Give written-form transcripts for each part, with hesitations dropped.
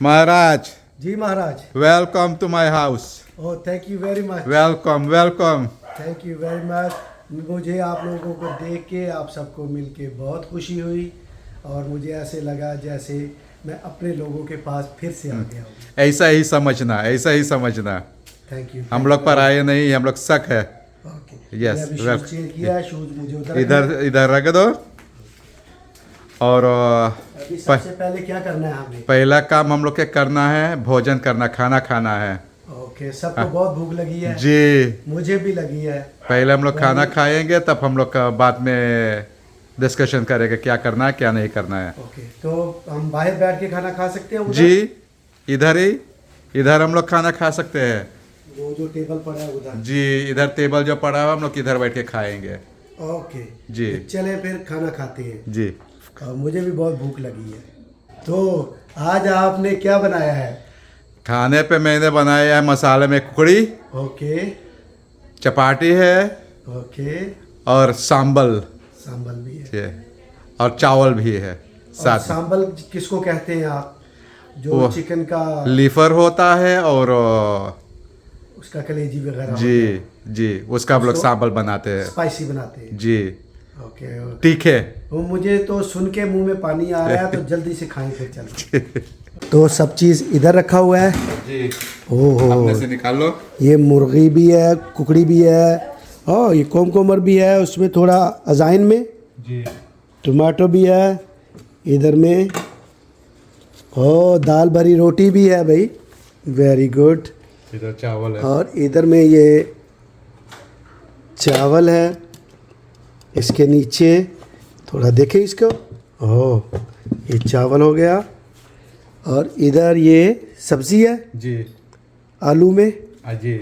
महाराज, जी महाराज। Welcome to my house. Oh thank you very much. Welcome welcome. Thank you very much. मुझे आप लोगों को देख के, आप सबको मिल के बहुत खुशी हुई और मुझे ऐसे लगा जैसे मैं अपने लोगों के पास फिर से आ गया हूँ। ऐसा ही समझना, ऐसा ही समझना। Thank you. हम लोग पर आए नहीं, हम लोग शक है। ओके Yes, अभी well, शूज चेंज किया है, शूज मुझे उधर इधर रख दो। और अभी सबसे पहले क्या करना है हमें? पहला काम हम लोग के करना है, भोजन करना, खाना खाना है। ओके सबको बहुत भूख लगी है। जी, मुझे भी लगी है। पहले हम लोग खाना खाएंगे, तब हम लोग का बाद में डिस्कशन करेंगे क्या करना है क्या नहीं करना है। ओके तो हम बाहर बैठ के खाना खा सकते हैं उधर? जी, इधर ही, इधर हम लोग खाना खा सकते हैं। वो जो टेबल पड़ा है उधर? जी, इधर टेबल जो पड़ा है हम लोग इधर बैठ के खाएंगे। ओके जी तो चलें फिर खाना खाते हैं। जी। मुझे भी बहुत भूख लगी है। तो आज आपने क्या बनाया है? खाने पे मैंने बनाया है मसाले में कुकड़ी, ओके चपाटी है ओके और सांबल सांबल भी है। है, और चावल भी है और साथ में। सांबल किसको कहते हैं आप? जो वो चिकन का लीफर होता है और उसका कलेजी वगैरह जी जी, उसका हम लोग उसको सांबल बनाते हैं। स्पाइसी बनाते हैं। जी, ओके तीखे। वो मुझे तो सुन के मुंह में पानी आ रहा है, तो जल्दी से खाएं फिर चलते। तो सब चीज़ इधर रखा हुआ है। जी, ओहो अपने से निकाल लो। ये मुर्गी भी है, कुकड़ी भी है और ये कोमकोमर भी है, उसमें थोड़ा अजाइन में जी, टमाटो भी है इधर में। और दाल भरी रोटी भी है भाई, वेरी गुड। इधर चावल है और इधर में ये चावल है, इसके नीचे थोड़ा देखें इसको। ओह ये चावल हो गया। और इधर ये सब्ज़ी है जी। आलू में, जी,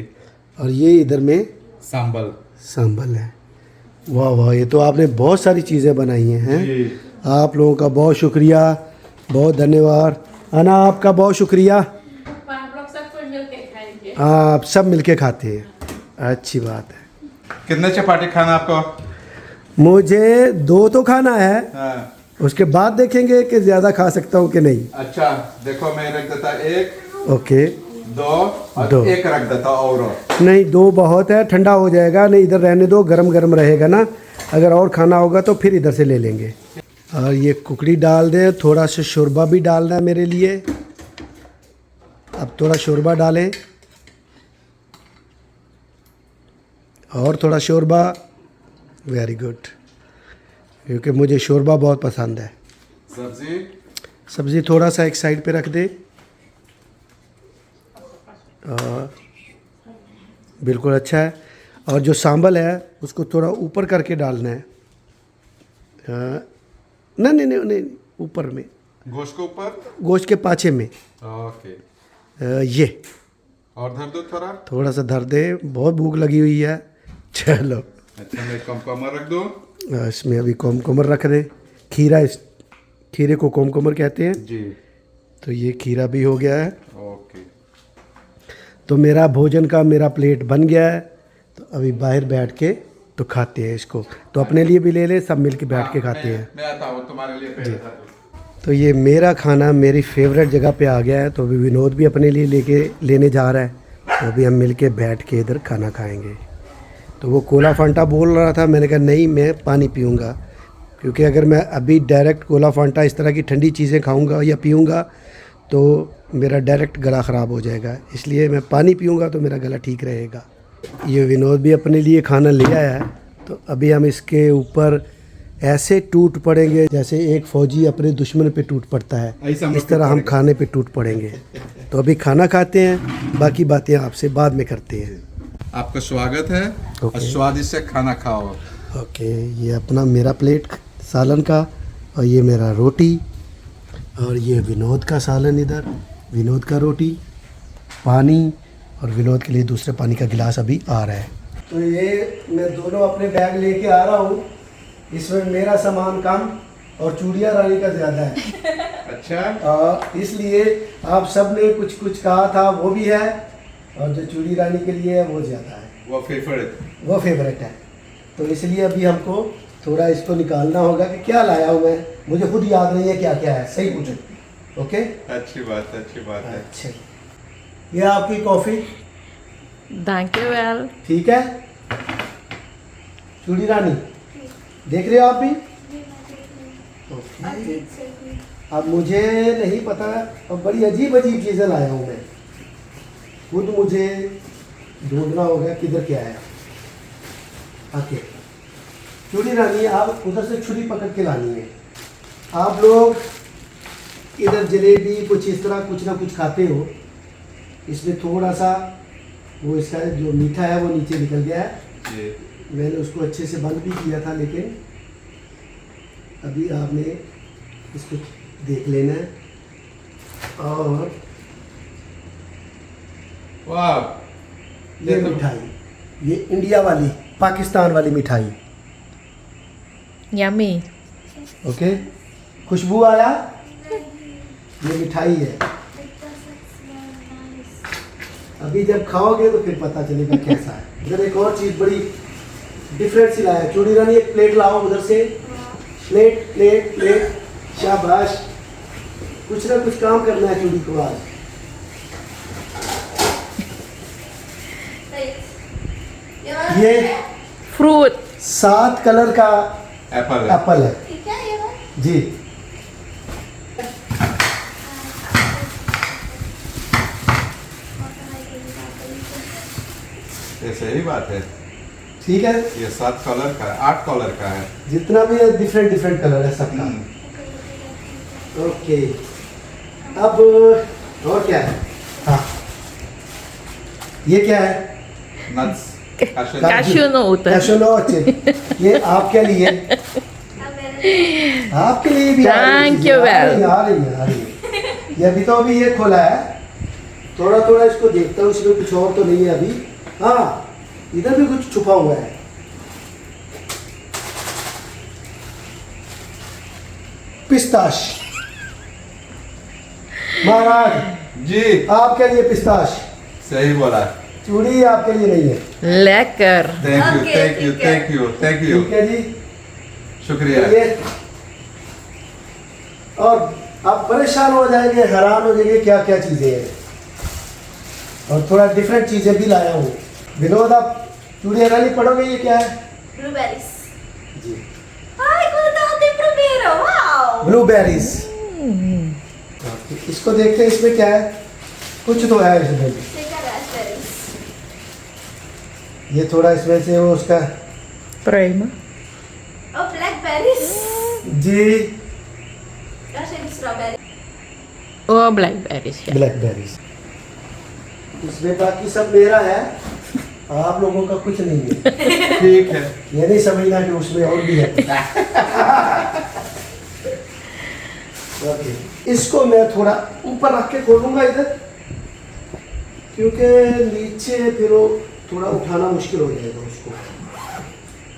और ये इधर में सांबल। सांभल है। वाह वाह, ये तो आपने बहुत सारी चीज़ें बनाई हैं। जी। आप लोगों का बहुत शुक्रिया, बहुत धन्यवाद। अना आपका बहुत शुक्रिया। आप लोग सब कोई मिल के खाएंगे। आप सब मिलके खाते हैं, अच्छी बात है। कितने चपाटी खाना आपको? मुझे 2 तो खाना है, हाँ। उसके बाद देखेंगे कि ज़्यादा खा सकता हूँ कि नहीं। अच्छा देखो, मैं रख देता 1 ओके 2 और 2 1 रख देता और। नहीं 2 बहुत है, ठंडा हो जाएगा। नहीं इधर रहने दो, गरम गरम रहेगा ना। अगर और खाना होगा तो फिर इधर से ले लेंगे। और ये कुकड़ी डाल दें, थोड़ा सा शोरबा भी डालना है मेरे लिए। अब थोड़ा शोरबा डालें और थोड़ा शोरबा, वेरी गुड, क्योंकि मुझे शोरबा बहुत पसंद है। सब्ज़ी थोड़ा सा एक साइड पे रख दे। बिल्कुल अच्छा है। और जो सांबल है उसको थोड़ा ऊपर करके डालना है। नहीं नहीं नहीं नहीं, ऊपर में, गोश्त के ऊपर, गोश्त के पाछे में। ओके। ये और धर दो थोड़ा सा धर दे, बहुत भूख लगी हुई है। चलो अच्छा, मैं कमर रख दो। इसमें अभी कोमकोमर रख दे। खीरा, इस खीरे को कोमकोमर कहते हैं। जी, तो ये खीरा भी हो गया है। ओके। तो मेरा भोजन का मेरा प्लेट बन गया है। तो अभी बाहर बैठ के तो खाते हैं इसको। तो अपने लिए भी ले ले, सब मिल के बैठ के खाते हैं। मैं आता हूँ तुम्हारे लिए पहले। तो ये मेरा खाना मेरी फेवरेट जगह पे आ गया है। तो अभी विनोद भी अपने लिए लेने जा रहा है। तो अभी हम मिल के बैठ के इधर खाना खाएंगे। तो वो कोला फांटा बोल रहा था, मैंने कहा नहीं मैं पानी पीऊँगा, क्योंकि अगर मैं अभी डायरेक्ट कोला फांटा इस तरह की ठंडी चीज़ें खाऊँगा या पीऊँगा तो मेरा डायरेक्ट गला ख़राब हो जाएगा। इसलिए मैं पानी पीऊँगा तो मेरा गला ठीक रहेगा। ये विनोद भी अपने लिए खाना ले आया है। तो अभी हम इसके ऊपर ऐसे टूट पड़ेंगे जैसे एक फ़ौजी अपने दुश्मन पे टूट पड़ता है, इस तरह हम खाने पे टूट पड़ेंगे। तो अभी खाना खाते हैं, बाकी बातें आपसे बाद में करते हैं। आपका स्वागत है और स्वादिष्ट से खाना खाओ। ओके ये अपना मेरा प्लेट सालन का, और ये मेरा रोटी, और ये विनोद का सालन, इधर विनोद का रोटी, पानी, और विनोद के लिए दूसरे पानी का गिलास अभी आ रहा है। तो ये मैं दोनों अपने बैग लेके आ रहा हूँ। इसमें मेरा सामान कम और चूड़िया रानी का ज़्यादा है। अच्छा, इसलिए आप सब ने कुछ कुछ कहा था, वो भी है, और जो चूड़ी रानी के लिए है वो ज़्यादा है, वो फेवरेट है। तो इसलिए अभी हमको थोड़ा इसको निकालना होगा कि क्या लाया हूँ मैं, मुझे खुद याद नहीं है क्या क्या है। सही पूछो। ओके अच्छी बात है अच्छा, ये आपकी कॉफ़ी, Dankjewel. ठीक है। चूड़ी रानी देख रहे हो आप भी? ओके, अब मुझे नहीं पता, अब बड़ी अजीब अजीब चीज़ें लाया हूँ मैं, खुद मुझे ढूंढना होगा किधर क्या है। ओके चूड़ी रानी, आप उधर से छुरी पकड़ के लानी है। आप लोग इधर जलेबी कुछ इस तरह कुछ ना कुछ खाते हो, इसमें थोड़ा सा वो इसका जो मीठा है वो नीचे निकल गया है। जी। मैंने उसको अच्छे से बंद भी किया था, लेकिन अभी आपने इसको देख लेना है। और वाह, ये मिठाई, ये इंडिया वाली पाकिस्तान वाली मिठाई, Yummy. ओके। खुशबू आया, ये मिठाई है। अभी जब खाओगे तो फिर पता चलेगा कैसा है। इधर एक और चीज़ बड़ी डिफरेंट सी लाया। चूड़ी रानी एक प्लेट लाओ उधर से, प्लेट प्लेट प्लेट, शाबाश। कुछ ना कुछ काम करना है चूड़ी को आज। ये Fruit. 7 कलर का एप्पल है जी। ये सही बात है। ठीक है, ये 7 कलर का है, 8 कलर का है। जितना भी है डिफरेंट डिफरेंट कलर है सबका। ओके, अब और क्या है? हाँ, ये क्या है? Nuts, Cashew nut. कैशू नट, ये आपके लिए, आपके लिए भी Thank you, well. आ रही है। ये अभी ये खोला है, थोड़ा थोड़ा इसको देखता हूँ, इसमें कुछ और तो नहीं है अभी। हाँ, इधर भी कुछ छुपा हुआ है। पिस्ताश, महाराज जी, आपके लिए पिस्ताश। सही बोला। चूड़ी आपके लिए नहीं है। Lekker. Thank you. ठीक है जी, शुक्रिया। ये और आप परेशान हो जाएंगे, हैरान हो जाएंगे क्या क्या चीजें हैं। और थोड़ा डिफरेंट चीजें भी लाया हूँ। विनोद, आप चूड़ी रानी पढ़ोगे, ये क्या है? Blueberries. जी, Ai, quando tava tem primeiro, uau! Blueberries. इसको देखते हैं, इसमें क्या है? कुछ तो है इसमें। Sei que é raspberries. ये थोड़ा इसमें से वो उसका Prima. Oh, blackberries. जी, Eu achei de strawberry. Oh, blackberries. Ja. Blackberries. इसमें बाकी सब मेरा है, आप लोगों का कुछ नहीं है। ठीक है। ये नहीं समझना कि उसमें और भी है। ओके, इसको मैं थोड़ा ऊपर रख के खोलूंगा इधर, क्योंकि नीचे फिर वो थोड़ा उठाना मुश्किल हो जाएगा उसको।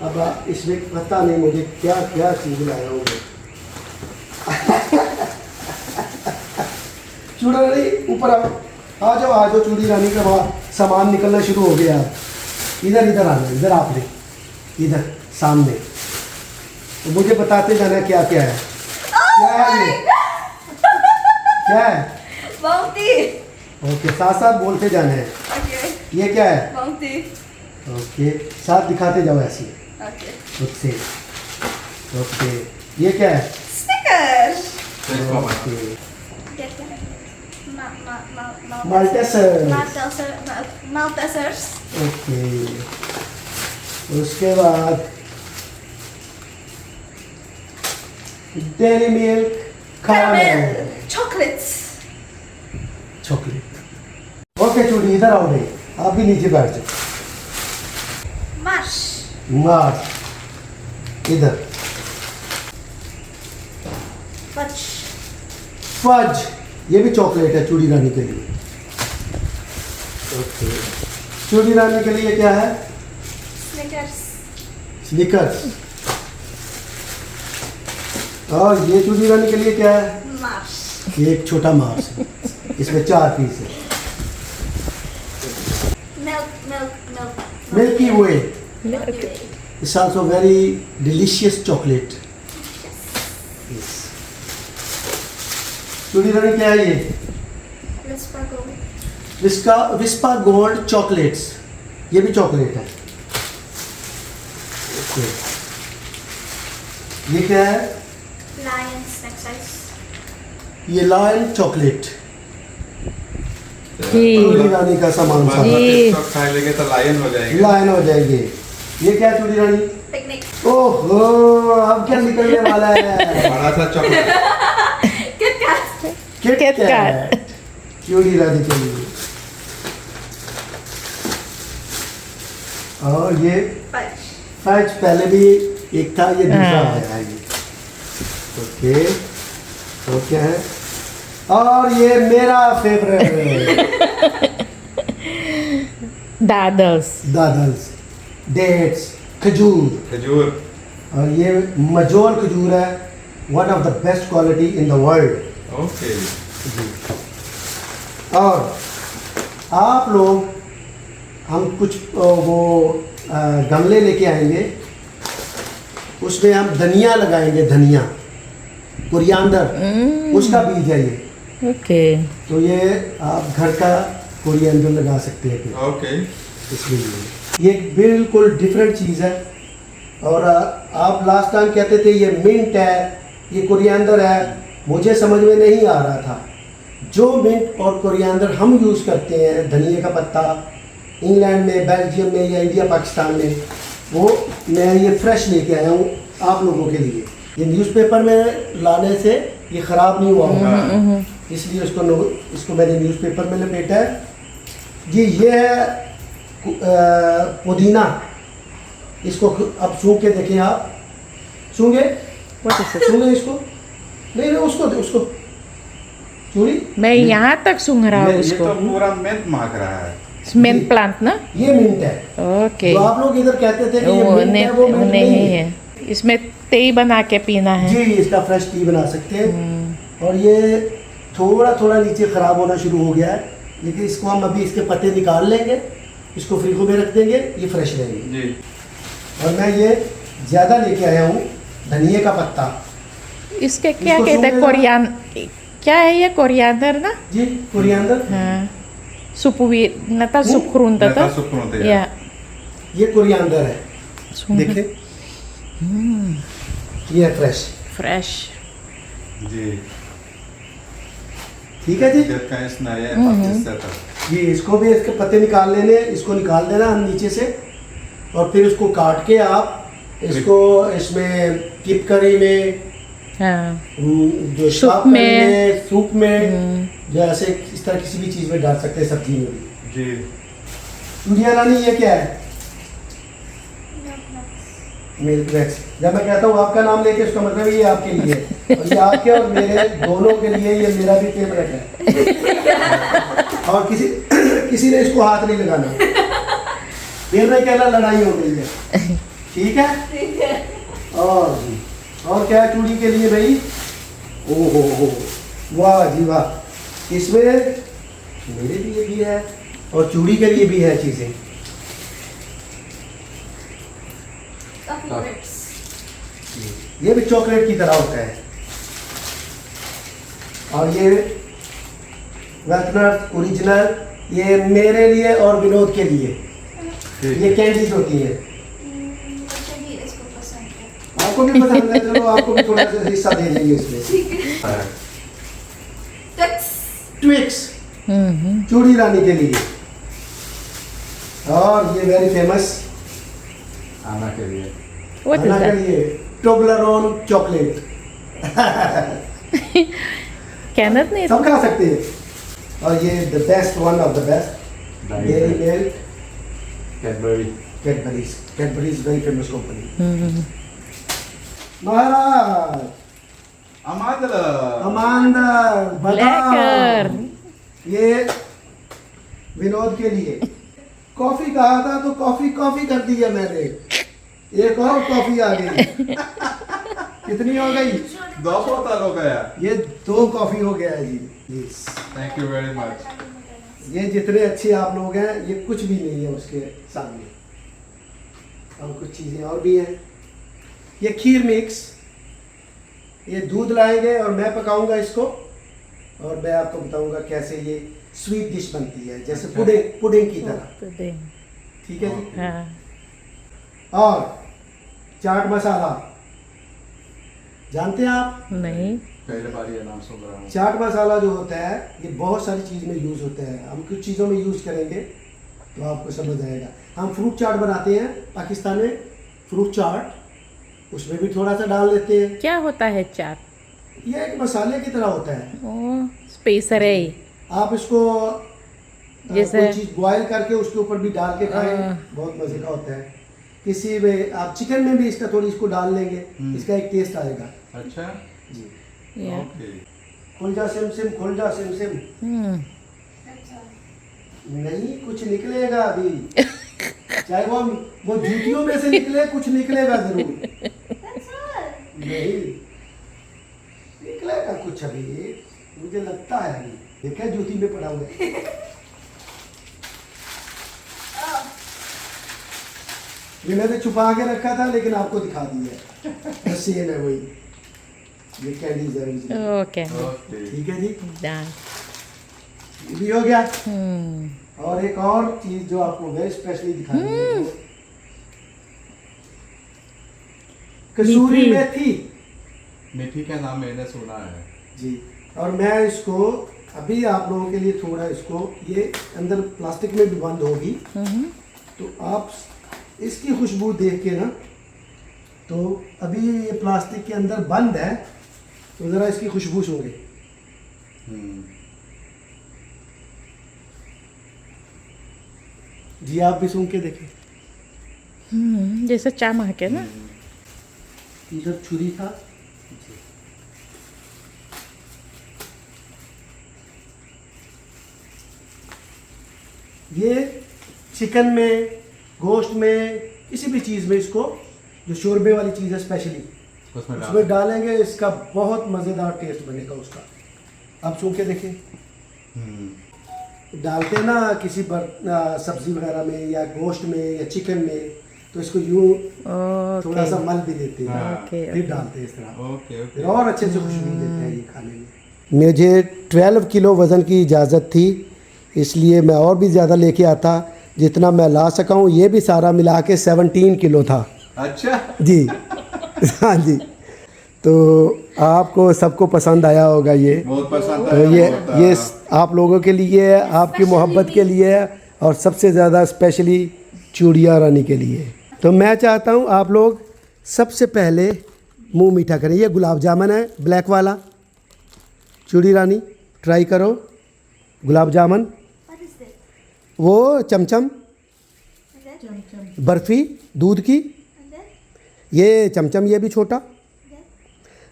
अब इसमें पता नहीं मुझे क्या क्या चीज़ लाया हूँ मैं। चूड़ी रानी ऊपर आ जाओ चूड़ी रानी का वहाँ सामान निकलना शुरू हो गया। इधर इधर आना, इधर आपने, इधर सामने, तो मुझे बताते जाना क्या क्या है। क्या है ये? क्या है? Bounty. ओके, साथ साथ बोलते जाना है। Ok. ये क्या है? Bounty. ओके, साथ दिखाते जाओ ऐसे Ok. खुद से। ओके, ये क्या है? Snickers. Okay, Maltesers. माल्टेसर। Maltesers. Okay, उसके बाद dairy milk Caramel. Chocolates. Chocolate. Okay चूड़ी, इधर आओ भाई, आप भी नीचे बैठ जाओ। Mash. मार्च, इधर। Fudge. फज, ये भी चॉकलेट है चूड़ी रानी के लिए। ओके, चूड़ी रानी के लिए क्या है? Snickers. स्निकर्स। और ये चूड़ी रानी के लिए क्या है? Mars. ये एक छोटा मार्स है, इसमें 4 पीस है। Milk. Milky way, Milky Way. It's also very delicious chocolate. चूड़ी रानी क्या है ये? Whisper Gold. विस्पा गोल्ड चॉकलेट्स, ये भी चॉकलेट है। ओके, ये क्या है? Lion snack size. ये लायन चॉकलेट, जी चूड़ी रानी का सामान बाद सा में जी। TikTok खाए लेंगे तो लायन हो जाएंगे। लायन हो जाएंगे। ये क्या है चूड़ी रानी? Picnic. ओहो, अब क्या निकलने वाला है? बड़ा सा chocolate. Kit Kat. Kit Kit Kat Kat. चूड़ी रानी के लिए। और ये Fudge. फज पहले भी एक था, ये दूसरा हाँ। आया है ये। ओके, और क्या है? और ये मेरा फेवरेट दादर्स दादल्स, डेट्स, खजूर। खजूर। और ये मजोल खजूर है, one of the best quality in the world. Okay. और आप लोग, हम कुछ गमले लेके आएंगे, उसमें हम धनिया लगाएंगे, धनिया, कोरिएंडर, उसका बीज है ये। ओके तो ये आप घर का कोरिएंडर लगा सकते हैं फिर। ओके। इसलिए ये एक बिल्कुल डिफरेंट चीज़ है। और आप लास्ट टाइम कहते थे ये मिंट है, ये कोरिएंडर है, मुझे समझ में नहीं आ रहा था। जो मिंट और कोरिएंडर हम यूज़ करते हैं, धनिया का पत्ता, इंग्लैंड में, बेल्जियम में या इंडिया पाकिस्तान में, वो मैं ये फ्रेश लेके आया हूँ आप लोगों के लिए। ये न्यूज़पेपर में लाने से ये ख़राब नहीं हुआ होगा, इसलिए इसको मैंने न्यूज़पेपर में लपेटा है। जी, ये है पुदीना। इसको अब सूंघ के देखें आप, सूंघे व्हाट इज इट? सूंघे इसको, नहीं उसको चूड़ी। मैं यहाँ तक सूंघ रहा हूँ ये उसको। तो पूरा मिंट महक रहा है। मिंट प्लांट ना? ये मिंट है। ओके। तो आप लोग इधर कहते थे कि ये वो मिंट है, वो मिंट नहीं है, इसमें टी बना के पीना है। जी, इसका फ्रेश टी बना सकते हैं। और ये थोड़ा थोड़ा नीचे ख़राब होना शुरू हो गया है, लेकिन इसको हम अभी इसके पत्ते निकाल लेंगे, इसको फ्रीजर में रख देंगे, ये फ्रेश रहेंगे। जी। और मैं ये ज़्यादा लेके आया हूँ, धनिया का पत्ता। इसके क्या इसको कहते हैं? सूंघेगा? कोरियान, क्या है ये? कोरिएंडर ना? जी, कोरिएंडर। हाँ, सुपुवी नता सुक्रून नता तता सुक्रून ते, या ये कोरिएंडर है, सूंघ देखिए, ये है फ्रेश। फ्रेश। जी। ठीक है जी। जब का इसना है 25 तक। ये इसको भी, इसके पत्ते निकाल लेने, इसको निकाल देना नीचे से, और फिर उसको काट के आप इसको इसमें किप करी में, हाँ, जो सूप शाप करी में। में, सूप में, जैसे इस तरह किसी भी चीज़ में डाल सकते हैं, सब्जी में भी। जी। चूड़िया रानी, ये क्या है? Milk nuts. Milk wax. जब मैं कहता हूँ आपका नाम लेके, उसका मतलब ये आपके लिए है। और ये आपके और मेरे दोनों के लिए, ये मेरा भी फेवरेट है। और किसी ने इसको हाथ नहीं लगाना, फिर मैं कहना लड़ाई हो गई है। ठीक है। और जी, और क्या है चूड़ी के लिए भाई? ओहो हो, वाह जी वाह, इसमें मेरे लिए भी है और चूड़ी के लिए भी है चीज़ें। Coffee whips. ये भी चॉकलेट की तरह होता है। और ये वेल्थनर ओरिजिनल, ये मेरे लिए और विनोद के लिए, ये कैंडीज होती है। मुझे भी इसको पसंद है। आपको भी पसंद है, चलो आपको भी थोड़ा सा हिस्सा दे देंगे इसमें। Twix. ट्विक्स, चूड़ी रानी के लिए। और ये वेरी फेमस आना के लिए। व्हाट इज खाना के दैट? लिए टोबलरोन चॉकलेट। कैनत नहीं? सब खा सकते हैं। और ये the best, one of the best, dairy milk, Cadbury. Cadbury's very famous company. महाराज, अमादल। अमांदर, बादाम, लेकर। ये विनोद के लिए। कॉफी कहा था तो कॉफी कर दी है मैंने, एक और कॉफी आ गई। कितनी हो गई? 2 बोतल हो गया। ये 2 कॉफी हो गया है जी। Yes. Thank you very much. ये जितने अच्छे आप लोग हैं, ये कुछ भी नहीं है उसके सामने। और कुछ चीज़ें और भी हैं। ये खीर मिक्स, ये दूध लाएंगे और मैं पकाऊंगा इसको, और मैं आपको बताऊंगा कैसे ये स्वीट डिश बनती है, जैसे पुडिंग पुडिंग की तरह। Pudding. ठीक है जी। हाँ. और चाट मसाला जानते हैं आप? नहीं. पहले बार ये नाम सुन रहा हूँ। चाट मसाला जो होता है ये बहुत सारी चीज़ में यूज़ होता है। हम कुछ चीज़ों में यूज़ करेंगे तो आपको समझ आएगा। हम फ्रूट चाट बनाते हैं पाकिस्तान में, फ्रूट चाट, उसमें भी थोड़ा सा डाल देते हैं। क्या होता है चाट? ये एक मसाले की तरह होता है। ओ, स्पेसर है. आप इसको जैसे- कोई चीज़ बॉयल करके उसके ऊपर भी डाल के खाएं, बहुत मज़े का होता है। किसी में आप चिकन में भी इसका थोड़ी इसको डाल लेंगे, इसका एक टेस्ट आएगा। अच्छा। जी। Yeah. ओके। खुल जा सिम सिम, खुल जा सिम सिम। That's all. नहीं, कुछ निकलेगा अभी। चाहे वो जूतियों में से निकले, कुछ निकलेगा जरूर। That's all. नहीं निकलेगा कुछ अभी, मुझे लगता है अभी। देखा जूती में पड़ा हुआ है। Oh. ये मैंने छुपा के रखा था लेकिन आपको दिखा दिया। सेम है वही, ये कैंडीज है original। Okay. ओके। ठीक है जी, Done. ये भी हो गया। Hmm. और एक और चीज जो आपको वेरी स्पेशली दिखानी है, वो कसूरी मेथी। मेथी मेथी का नाम मैंने सुना है। जी। और मैं इसको अभी आप लोगों के लिए थोड़ा इसको, ये अंदर प्लास्टिक में भी बंद होगी, तो आप इसकी खुशबू देख के ना, तो अभी ये प्लास्टिक के अंदर बंद है, तो ज़रा इसकी खुशबू सूंघे। जी आप भी सूंघ के देखें। जैसे चा महके ना. इधर छुरी था। ये चिकन में, गोश्त में, किसी भी चीज़ में इसको, जो शोरबे वाली चीज़ है स्पेशली, उसमें डालेंगे, इसका बहुत मज़ेदार टेस्ट बनेगा उसका। आप सूंघ के देखें। डालते हैं ना किसी सब्जी वगैरह में या गोश्त में या चिकन में, तो इसको यूं थोड़ा सा मल भी देते हैं, ओके, फिर डालते हैं इस तरह, ओके फिर और अच्छे से खुशबू देते हैं ये खाने में। मुझे 12 किलो वज़न की इजाज़त थी, इसलिए मैं और भी ज़्यादा लेके आता, जितना मैं ला सका हूँ। ये भी सारा मिला के 17 किलो था। अच्छा। जी। हाँ जी। तो आपको सबको पसंद आया होगा ये। बहुत पसंद तो आया। ये आप लोगों के लिए है, आपकी मोहब्बत के लिए है, और सबसे ज़्यादा स्पेशली चूड़िया रानी के लिए। तो मैं चाहता हूँ आप लोग सबसे पहले मुंह मीठा करें। ये गुलाब जामुन है ब्लैक वाला, चूड़ी रानी ट्राई करो gulab jamun. What is this? वो चमचम, And then? बर्फ़ी दूध की, And then? ये चमचम, ये भी छोटा,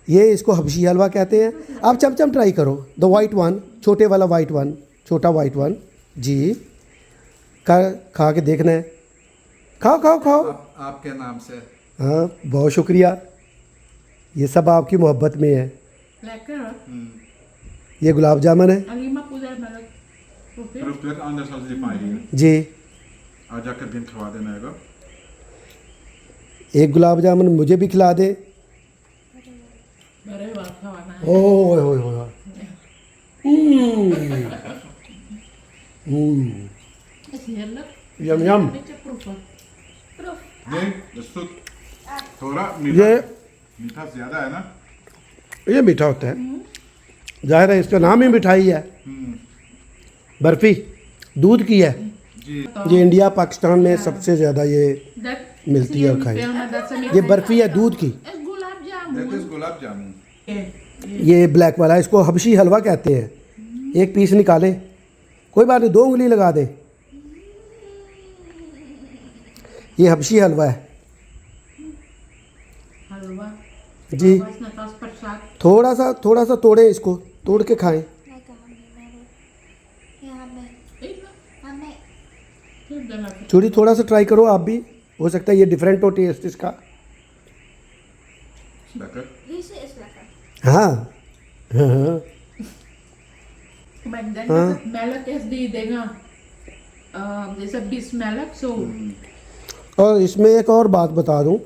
ये इसको हबशी हलवा कहते हैं। आप चमचम ट्राई करो, द वाइट वन, छोटे वाला वाइट वन, छोटा वाइट वन। जी खा के देखना है। खाओ खाओ खाओ। आपके नाम से। हाँ बहुत शुक्रिया, ये सब आपकी मोहब्बत में है। ये गुलाब जामुन है Proef dit anders als die van hier. जी। आज जाकर दिन खवा देना है। एक गुलाब जामुन मुझे भी खिला दे। ओह ओह ओह ओह। यम यम। Nee, dat is goed. थोड़ा ये मीठा ज्यादा है ना। ये मीठा होता है, जाहिर है इसका नाम ही मिठाई है। बर्फ़ी दूध की है। ये इंडिया पाकिस्तान में सबसे ज़्यादा ये मिलती है और खाई। ये बर्फ़ी है दूध की। Dit is gulab jamun. ये ब्लैक वाला, इसको हबशी हलवा कहते हैं। एक पीस निकालें, कोई बात नहीं, 2 उंगली लगा दें। ये हबशी हलवा है जी। थोड़ा सा तोड़ें, इसको तोड़ के खाएं। Like यहाँ में। चूड़ी थोड़ा सा ट्राई करो आप भी, हो सकता है ये डिफरेंट हो टेस्ट इसका। Lekker. Deze is lekker. हाँ हाँ। Maar ik denk dat het melk is die dingen. Deze biesmelk zo. और इसमें एक और बात बता दूं,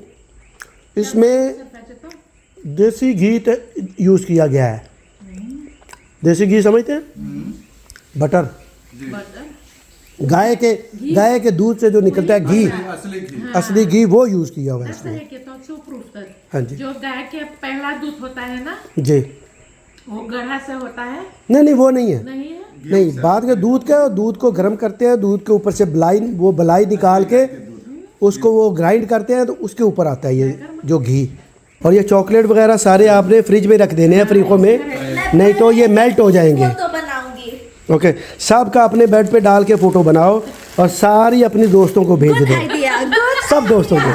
इसमें देसी घी यूज़ किया गया है। देसी घी समझते हैं, बटर, बटर गाय के दूध से जो निकलता है घी, असली घी। असली घी, वो यूज़ किया हुआ है ऐसा इसमें। है कि तो प्रूफ हाँ जी जो गाय के पहला दूध होता है ना, जी। वो गढ़ा से होता है, नहीं नहीं वो नहीं है, नहीं है? नहीं बाद के दूध का, दूध को गर्म करते हैं, दूध के ऊपर से बलाई निकाल के उसको वो ग्राइंड करते हैं, तो उसके ऊपर आता है ये जो घी। और ये चॉकलेट वगैरह सारे आपने फ्रिज में रख देने हैं फ्रीको में, नहीं तो ये मेल्ट हो जाएंगे। तो बनाऊंगी। ओके, सब का अपने बेड पे डाल के फ़ोटो बनाओ और सारी अपनी दोस्तों को भेज दो, आइडिया, गुड सब दोस्तों को।